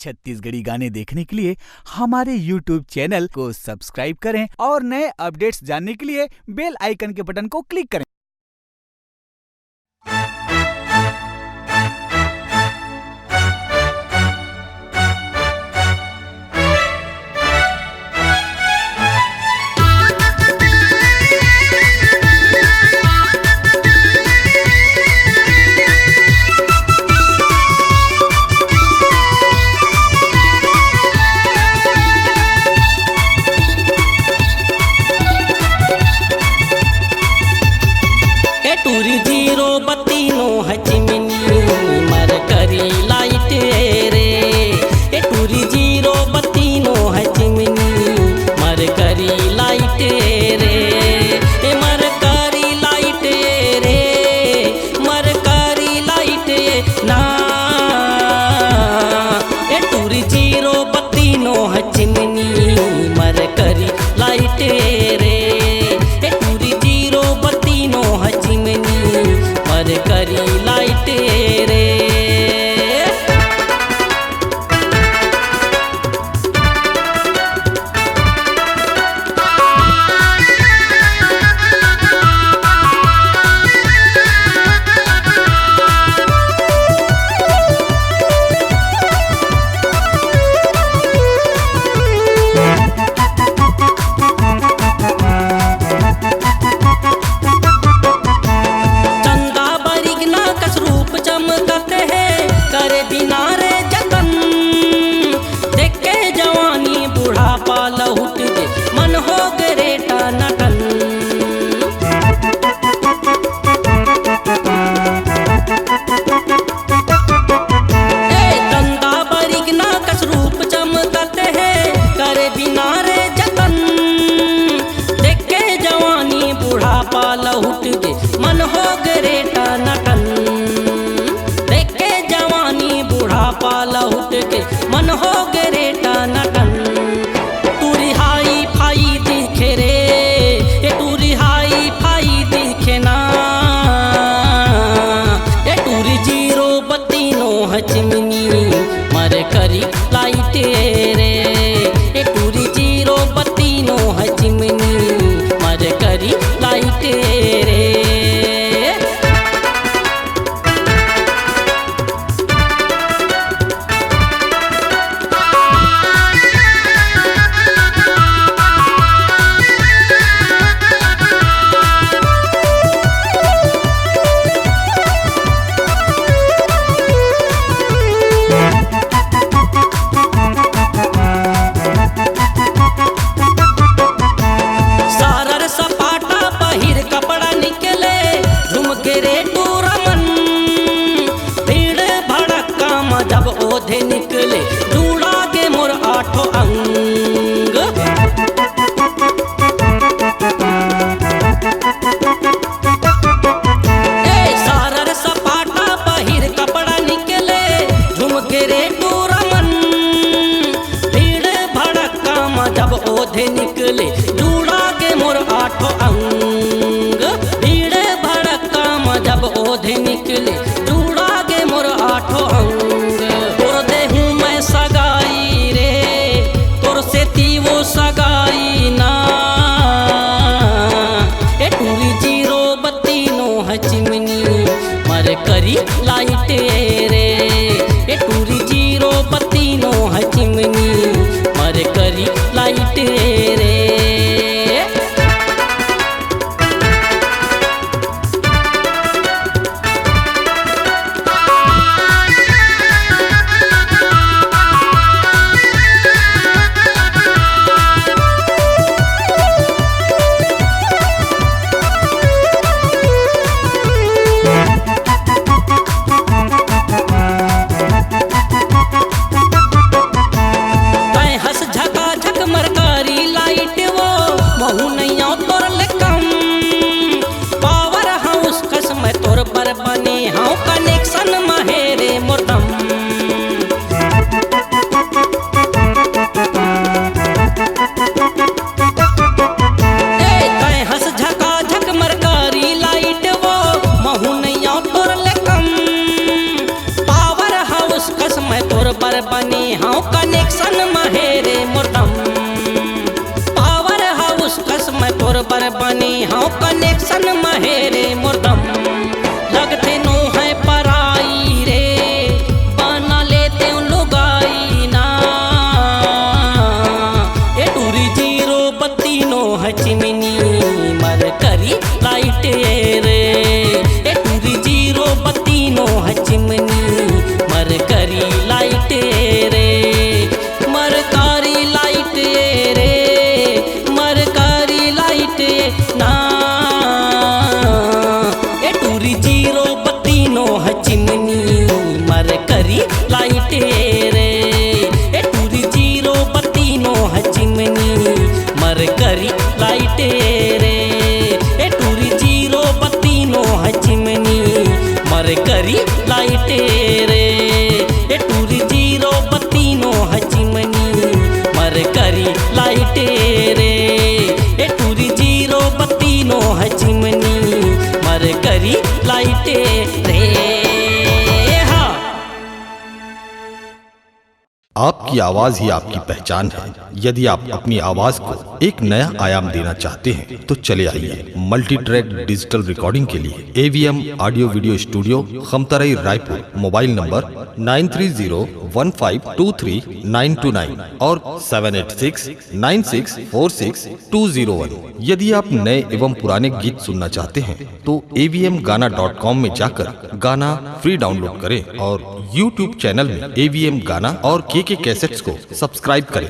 छत्तीसगढ़ी गाने देखने के लिए हमारे YouTube चैनल को सब्सक्राइब करें और नए अपडेट्स जानने के लिए बेल आइकन के बटन को क्लिक करें। टूरी जीरो बत्ती नो है चिमनी मर करी लाइट रे। ए टूरी जीरो बत्ती नो है चिमनी मर करी लाइट रे। ए मर करी लाइट रे, मर करी लाइट ना। ए टूरी जीरो बत्ती नो है चिमनी मर करी लाइट रे। ए टूरी जीरो बत्ती नो है मर करी लाइट रे। लहुट दे मन हो गरे टानाटन। तंदा बरिगना कस रूप चमकते हैं करे बिना रे जतन। देख के जवानी बुढ़ापा लहुट दे मन हो गरे टानाटन। देख के जवानी बुढ़ापा लहुट के मन हो गरे टानाटन। चिमनी मर करी लाइट रे। ए टूरी जीरो बत्ती नो है चिमनी मर करी लाइट रे। जब ओधे निकले जुड़ा के मोर आठों अंग। सारर सपाटा पहिर कपड़ा निकले झुमके रे टूरमन। भीड़ भड़का जब ओधे निकले जुड़ा के मोर आठों अंग। भीड़ भड़का जब ओधे निकले जुड़ा के मोर आठों अंग। सगाई रे तोर से ती वो सगाई ना। ए टूरी जीरो बत्ती नो है चिमनी मर करी लाइट रे। ए टूरी जीरो बत्ती नो है चिमनी मर करी लाइट रे। बने हाँ कनेक्शन महेरे मोरदम। हंस झका झक मरकारी लाइट वो महू नैया तोर लेकम। पावर हाउस कस में तोर पर बने हाँ कनेक्शन महेरे मोरदम पावर हाउस कसम तोरबर बनी हाँ कनेक्शन महेरे मोरदम लगते नो है पराई रे बना लेते लुगाई ना ए टूरी जीरो बत्ती नो है चिमनी मर करी लाइट रे ए टूरी जीरो बत्ती नो है चिमनी मर करी लाइट रे मर कारी लाइट रे मर कारी लाइट ना ए टूरी जीरो बत्ती नो है चिमनी मर करी लाइट रे ए टूरी जीरो बत्ती नो है चिमनी मर करी लाइट रे ए टूरी जीरो बत्ती नो है चिमनी मर करी लाइट रे ए टूरी जीरो बत्ती नो है चिमनी मर करी लाइट रे ए टूरी जीरो बत्ती नो है चिमनी मर करी लाइट रे। आपकी आवाज ही आपकी पहचान है। यदि आप अपनी आवाज को एक नया आयाम देना चाहते हैं तो चले आइए मल्टी ट्रैक डिजिटल रिकॉर्डिंग के लिए AVM audio video studio Khamtarai Raipur. Mobile number 9301523929 और 7869646201। यदि आप नए एवं पुराने गीत सुनना चाहते हैं तो avmgana.com में जाकर गाना फ्री डाउनलोड करें और YouTube चैनल में AVM गाना और KK कैसेट्स को सब्सक्राइब करें।